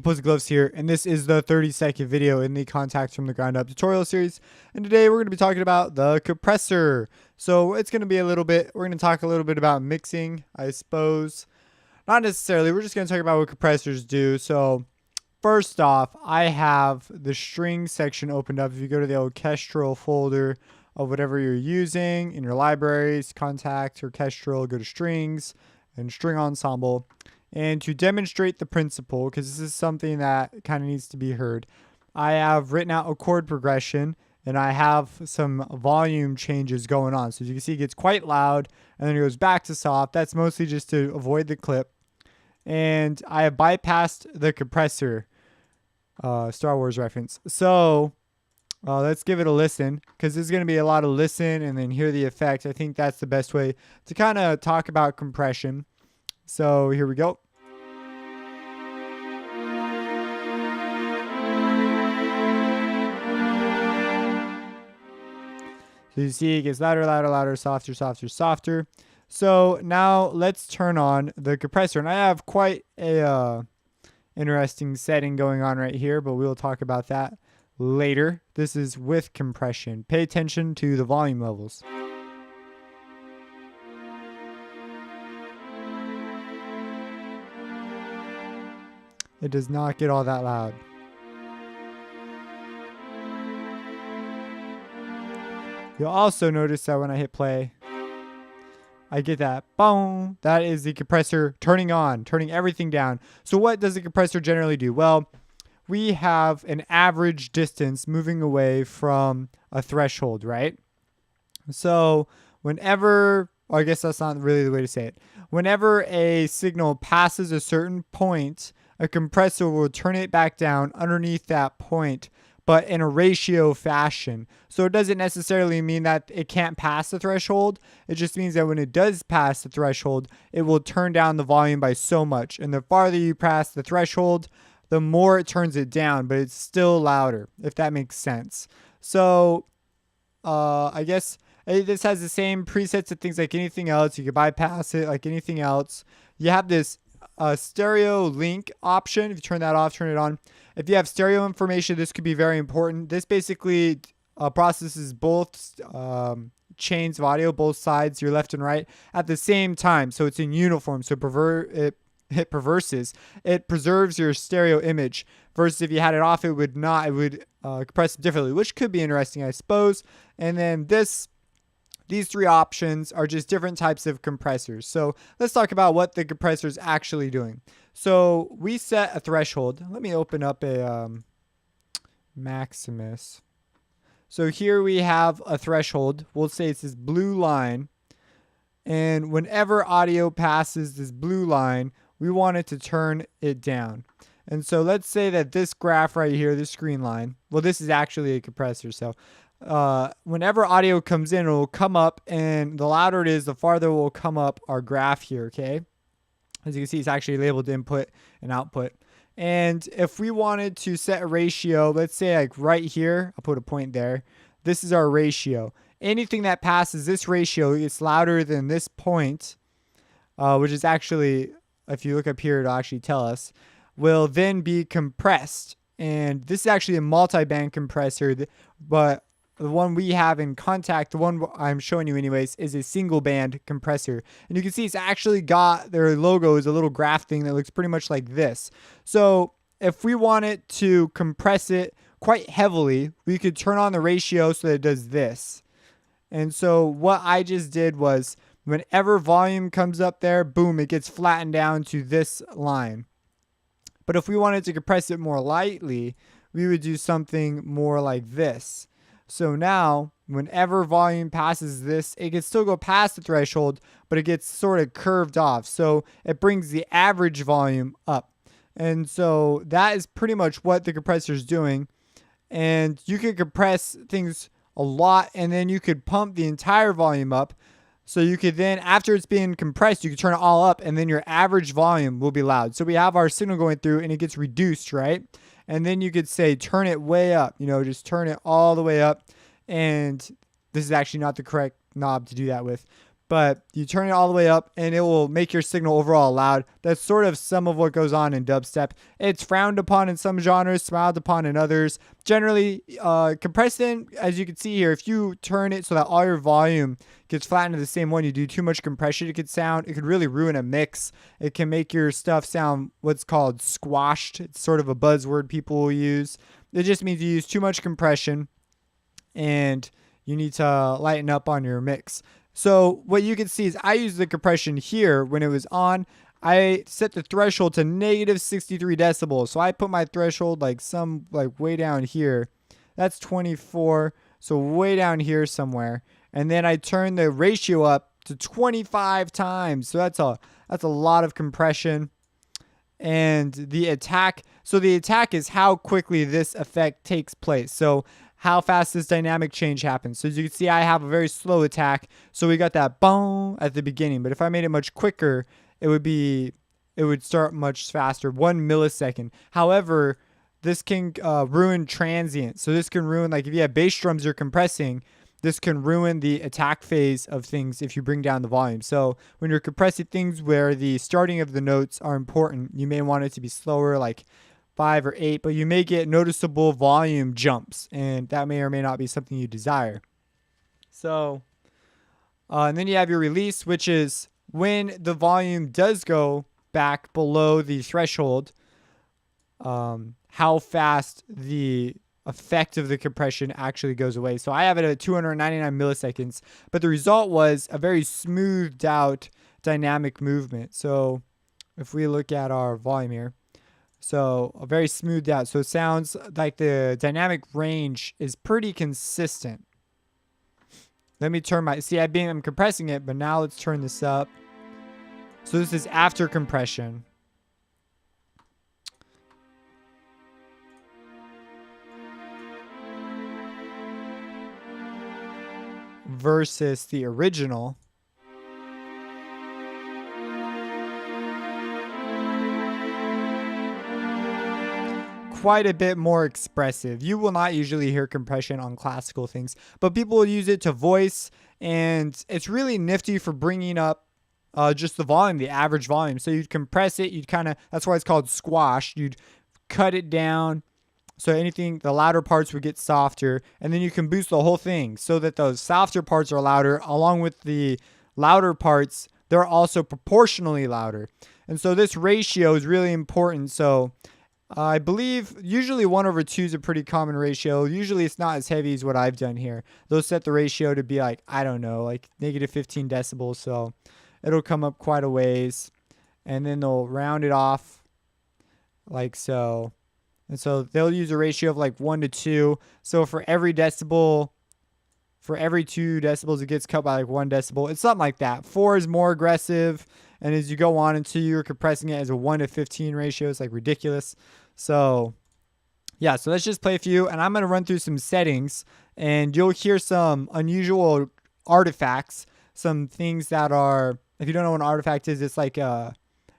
Composite Gloves here, and this is the 30-second video in the Contacts from the Ground Up tutorial series. And today we're going to be talking about the compressor. So it's going to be we're going to talk a little bit about mixing, I suppose. Not necessarily, we're just going to talk about what compressors do. So first off, I have the string section opened up. If you go to the orchestral folder of whatever you're using in your libraries, Kontakt, orchestral, go to strings and string ensemble. And to demonstrate the principle, because this is something that kind of needs to be heard, I have written out a chord progression and I have some volume changes going on. So as you can see, it gets quite loud and then it goes back to soft. That's mostly just to avoid the clip. And I have bypassed the compressor, Star Wars reference. So let's give it a listen, because there's going to be a lot of listen and then hear the effect. I think that's the best way to kind of talk about compression. So here we go. So you see it gets louder, louder, louder, softer, softer, softer. So now let's turn on the compressor. And I have quite a interesting setting going on right here, but we'll talk about that later. This is with compression. Pay attention to the volume levels. It does not get all that loud. You'll also notice that when I hit play, I get that boom. That is the compressor turning on, turning everything down. So what does the compressor generally do? Well, we have an average distance moving away from a threshold, right? So whenever, or I guess that's not really the way to say it. Whenever a signal passes a certain point, a compressor will turn it back down underneath that point, but in a ratio fashion. So it doesn't necessarily mean that it can't pass the threshold. It just means that when it does pass the threshold, it will turn down the volume by so much. And the farther you pass the threshold, the more it turns it down, but it's still louder, if that makes sense. So I guess this has the same presets of things like anything else. You can bypass it like anything else. You have this stereo link option. If you turn that off, turn it on. If you have stereo information, this could be very important. This basically processes both chains of audio, both sides, your left and right, at the same time. So it's in uniform. So it preserves your stereo image. Versus if you had it off, it would not. It would compress differently, which could be interesting, I suppose. And then these three options are just different types of compressors. So let's talk about what the compressor is actually doing. So we set a threshold. Let me open up a Maximus. So here we have a threshold. We'll say it's this blue line. And whenever audio passes this blue line, we want it to turn it down. And so let's say that this graph right here, this green line, well, this is actually a compressor. So whenever audio comes in, it will come up, and the louder it is, the farther it will come up our graph here, okay? As you can see, it's actually labeled input and output. And if we wanted to set a ratio, let's say like right here, I'll put a point there. This is our ratio. Anything that passes this ratio is louder than this point, which is actually, if you look up here, it'll actually tell us, will then be compressed. And this is actually a multi-band compressor, but the one we have in Kontakt, the one I'm showing you anyways, is a single band compressor. And you can see it's actually got, their logo is a little graph thing that looks pretty much like this. So if we wanted to compress it quite heavily, we could turn on the ratio so that it does this. And so what I just did was, whenever volume comes up there, boom, it gets flattened down to this line. But if we wanted to compress it more lightly, we would do something more like this. So now, whenever volume passes this, it can still go past the threshold, but it gets sort of curved off. So it brings the average volume up. And so that is pretty much what the compressor is doing. And you can compress things a lot, and then you could pump the entire volume up. So you could then, after it's being compressed, you can turn it all up, and then your average volume will be loud. So we have our signal going through, and it gets reduced, right? And then you could say, turn it way up, just turn it all the way up. And this is actually not the correct knob to do that with. but you turn it all the way up and it will make your signal overall loud. That's sort of some of what goes on in dubstep. It's frowned upon in some genres, smiled upon in others. Generally, compressing, as you can see here, if you turn it so that all your volume gets flattened to the same one, you do too much compression, it could really ruin a mix. It can make your stuff sound what's called squashed. It's sort of a buzzword people will use. It just means you use too much compression and you need to lighten up on your mix. So what you can see is I use the compression here when it was on. I set the threshold to negative 63 decibels. So I put my threshold like way down here. That's 24. So way down here somewhere. And then I turn the ratio up to 25 times. So that's a lot of compression. And the attack is how quickly this effect takes place. So how fast this dynamic change happens. So as you can see, I have a very slow attack. So we got that boom at the beginning. But if I made it much quicker, it would start much faster, 1 millisecond. However, this can ruin transient. So this can ruin, like if you have bass drums you're compressing, this can ruin the attack phase of things if you bring down the volume. So when you're compressing things where the starting of the notes are important, you may want it to be slower, like 5 or 8, but you may get noticeable volume jumps, and that may or may not be something you desire. So, and then you have your release, which is when the volume does go back below the threshold, how fast the effect of the compression actually goes away. So I have it at 299 milliseconds, but the result was a very smoothed out dynamic movement. So if we look at our volume here, so a very smoothed out. So it sounds like the dynamic range is pretty consistent. Let me turn I'm compressing it, but now let's turn this up. So this is after compression. Versus the original. Quite a bit more expressive. You will not usually hear compression on classical things, but people will use it to voice, and it's really nifty for bringing up just the volume, the average volume. So you'd compress it, that's why it's called squash. You'd cut it down so the louder parts would get softer, and then you can boost the whole thing so that those softer parts are louder, along with the louder parts, they're also proportionally louder. And so this ratio is really important. So I believe usually 1/2 is a pretty common ratio. Usually it's not as heavy as what I've done here. They'll set the ratio to be like, I don't know, like negative 15 decibels. So it'll come up quite a ways. And then they'll round it off like so. And so they'll use a ratio of like 1:2. So for every 2 decibels, it gets cut by like 1 decibel. It's something like that. 4 is more aggressive. And as you go on until you're compressing it as a 1:15 ratio, it's like ridiculous. So yeah, so let's just play a few, and I'm going to run through some settings, and you'll hear some unusual artifacts, some things that are, if you don't know what an artifact is, it's like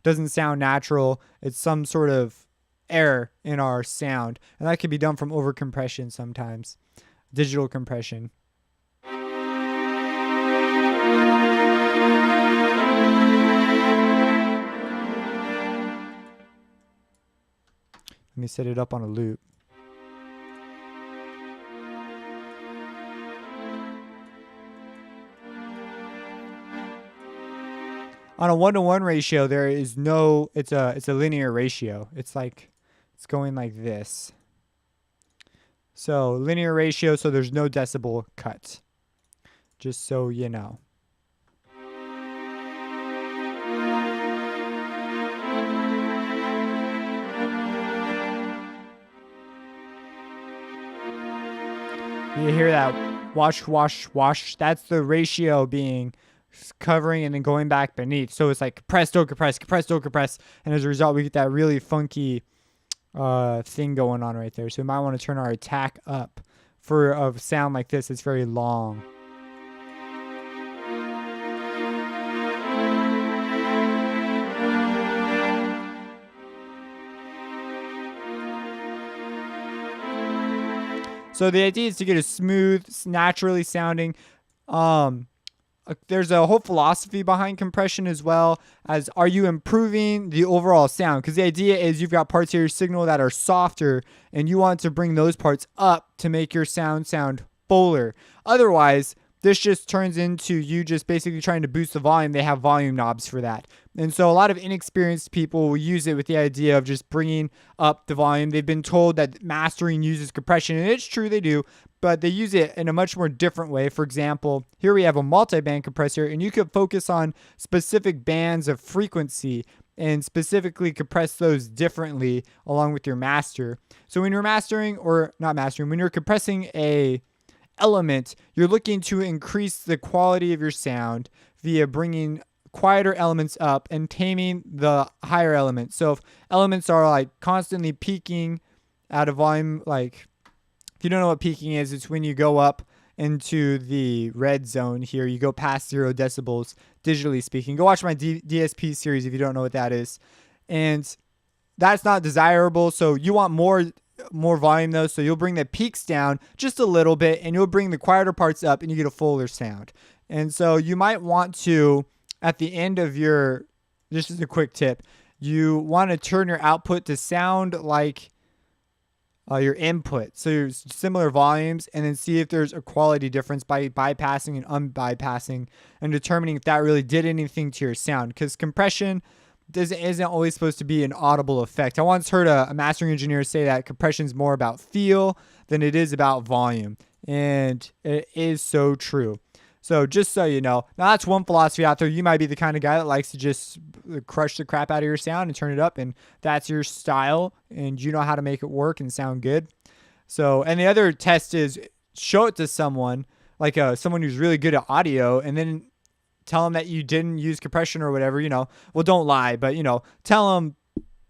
doesn't sound natural. It's some sort of error in our sound, and that can be done from overcompression sometimes, digital compression. Let me set it up on a loop. On a 1-to-1 ratio, there is no, it's a linear ratio. It's going like this. So linear ratio, so there's no decibel cut. Just so you know. You hear that wash, wash, wash. That's the ratio being covering and then going back beneath. So it's like compress, don't compress, compress, don't compress. And as a result, we get that really funky thing going on right there. So we might want to turn our attack up for a sound like this. It's very long. So the idea is to get a smooth, naturally sounding, there's a whole philosophy behind compression as well as, are you improving the overall sound? Because the idea is you've got parts of your signal that are softer and you want to bring those parts up to make your sound fuller. Otherwise, this just turns into you just basically trying to boost the volume. They have volume knobs for that. And so a lot of inexperienced people will use it with the idea of just bringing up the volume. They've been told that mastering uses compression, and it's true, they do, but they use it in a much more different way. For example, here we have a multi-band compressor, and you could focus on specific bands of frequency and specifically compress those differently along with your master. So when you're when you're compressing a element, you're looking to increase the quality of your sound via bringing quieter elements up and taming the higher elements. So if elements are like constantly peaking at a volume, like if you don't know what peaking is, it's when you go up into the red zone here. You go past 0 decibels, digitally speaking. Go watch my DSP series if you don't know what that is. And that's not desirable. So you want more volume though, so you'll bring the peaks down just a little bit and you'll bring the quieter parts up and you get a fuller sound. And so you might want to, at the end of this is a quick tip, you want to turn your output to sound like your input, so your similar volumes, and then see if there's a quality difference by bypassing and unbypassing and determining if that really did anything to your sound, because compression isn't always supposed to be an audible effect. I once heard a mastering engineer say that compression is more about feel than it is about volume, and it is so true. So just so you know, now that's one philosophy out there. You might be the kind of guy that likes to just crush the crap out of your sound and turn it up, and that's your style, and you know how to make it work and sound good. So, and the other test is show it to someone, like someone who's really good at audio, and then tell them that you didn't use compression or whatever, well, don't lie, but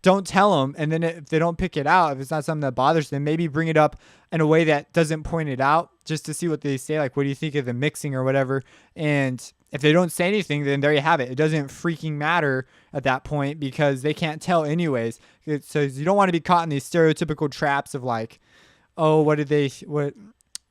don't tell them. And then if they don't pick it out, if it's not something that bothers them, maybe bring it up in a way that doesn't point it out, just to see what they say. Like, what do you think of the mixing or whatever? And if they don't say anything, then there you have it. It doesn't freaking matter at that point because they can't tell anyways. So you don't want to be caught in these stereotypical traps of like, oh, what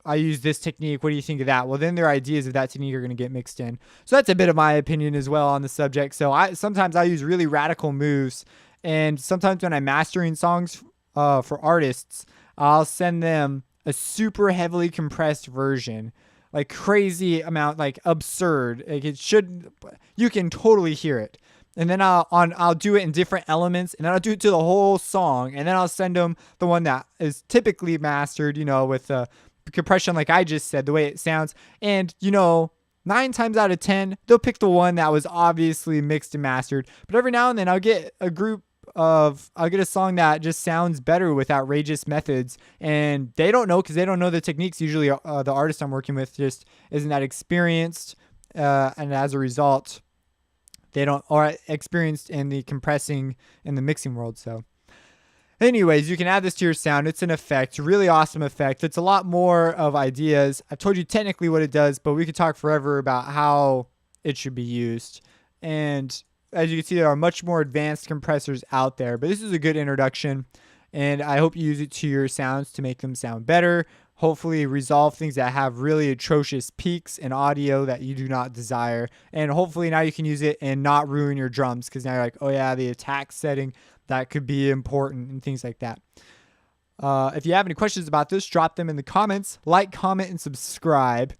I use this technique. What do you think of that? Well, then their ideas of that technique are going to get mixed in. So that's a bit of my opinion as well on the subject. So sometimes I use really radical moves, and sometimes when I'm mastering songs for artists, I'll send them a super heavily compressed version, like crazy amount, like absurd. Like you can totally hear it. And then I'll do it in different elements, and then I'll do it to the whole song, and then I'll send them the one that is typically mastered, with compression, like I just said, the way it sounds. And 9 times out of 10, they'll pick the one that was obviously mixed and mastered. But every now and then I'll get a song that just sounds better with outrageous methods, and they don't know, because they don't know the techniques. Usually the artist I'm working with just isn't that experienced, and as a result or experienced in the compressing and the mixing world. So anyways, you can add this to your sound. It's an effect, really awesome effect. It's a lot more of ideas. I've told you technically what it does, but we could talk forever about how it should be used. And as you can see, there are much more advanced compressors out there, but this is a good introduction, and I hope you use it to your sounds to make them sound better. Hopefully resolve things that have really atrocious peaks in audio that you do not desire. And hopefully now you can use it and not ruin your drums, because now you're like, oh yeah, the attack setting, that could be important, and things like that. If you have any questions about this, drop them in the comments. Like, comment, and subscribe,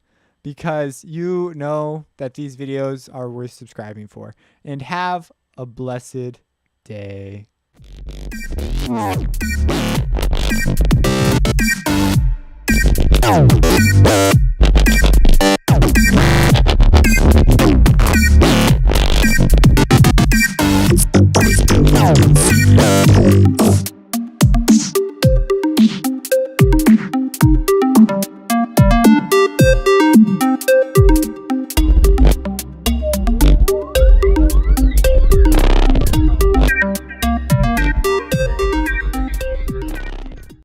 because you know that these videos are worth subscribing for. And have a blessed day.